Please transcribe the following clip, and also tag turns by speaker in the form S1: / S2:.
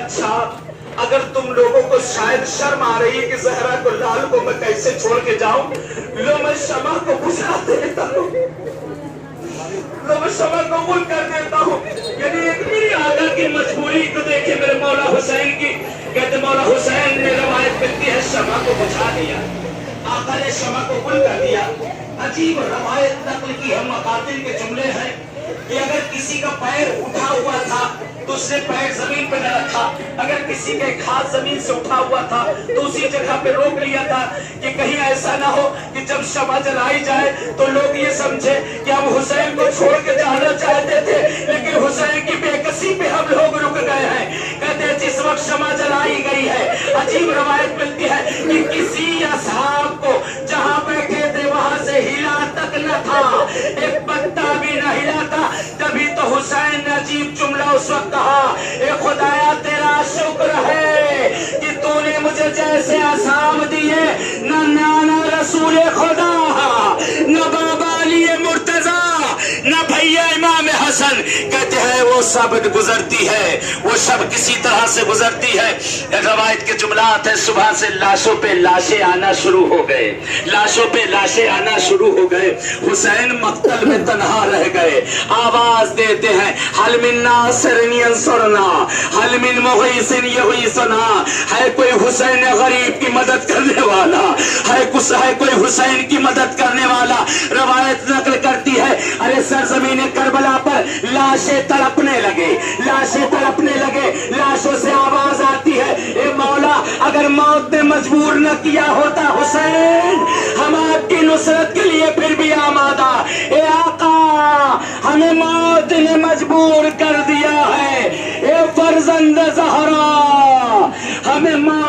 S1: اچھا اگر تم لوگوں کو شاید شرم آ رہی ہے کہ زہرا کو لال کو میں کیسے چھوڑ کے جاؤں، لو میں شمع کو بجھا دیتا ہوں، لو میں شمع قبول کر دیتا ہوں۔ یعنی ایک میری آقا کی مجبوری کو دیکھے میرے مولا حسین کی، کہتے مولا حسین نے روایت ملتی ہے شمع کو بجھا دیا، آقا نے شمع کو قبول کر دیا۔ عجیب روایت نقل کی ہے، مقاتل کے جملے ہیں کہ اگر کسی کا پیر اٹھا ہوا تھا تو اس نے پیر زمین پہ نہ رکھا، اگر کسی کا ایک ہاتھ زمین سے اٹھا ہوا تھا تو اسی جگہ پہ روک لیا تھا کہ کہیں ایسا نہ ہو کہ جب شمع جلائی جائے تو لوگ یہ سمجھے کہ ہم حسین کو چھوڑ کے جانا چاہتے تھے لیکن حسین کی بے کسی پہ ہم لوگ رک گئے ہیں۔ کہتے ہیں جس وقت شمع جلائی گئی ہے، عجیب روایت ملتی ہے کہ کسی اصحاب کو جہاں بیٹھے تھے وہاں سے ہلا تک نہ تھا، ایک پتا بھی نہ ہلا تھا۔ تبھی تو حسین نے عجیب جملہ اس وقت کہا، اے خدایا تیرا شکر ہے کہ تو نے مجھے جیسے اصحاب دیے، نہ نانا رسول خدا، نہ بابا علی مرتضی، نہ بھیا امام حسن۔ کہتے ہیں وہ سب گزرتی ہے، وہ سب کسی طرح سے گزرتی ہے۔ روایت کے جملات ہیں، صبح سے لاشوں پہ لاشیں آنا شروع ہو گئے، لاشوں پہ لاشیں آنا شروع ہو گئے۔ حسین مقتل میں تنہا رہ گئے، آواز دیتے ہیں حل من ناصر ینصرنا، حل من مغیث یغیثنا، ہے کوئی حسین غریب کی مدد کرنے والا، ہے کوئی حسین کی مدد کرنے والا۔ روایت نقل کرتی ہے ارے سرزمین کربلا پر لاشیں تڑپنے لگے، لاشیں تڑپنے لگے، لاشوں سے آواز آتی ہے اے مولا اگر موت نے مجبور نہ کیا ہوتا حسین ہم آپ کی نصرت کے لیے پھر بھی آمادہ، اے آقا ہمیں موت نے مجبور کر دیا ہے، اے فرزند زہرا ہمیں موت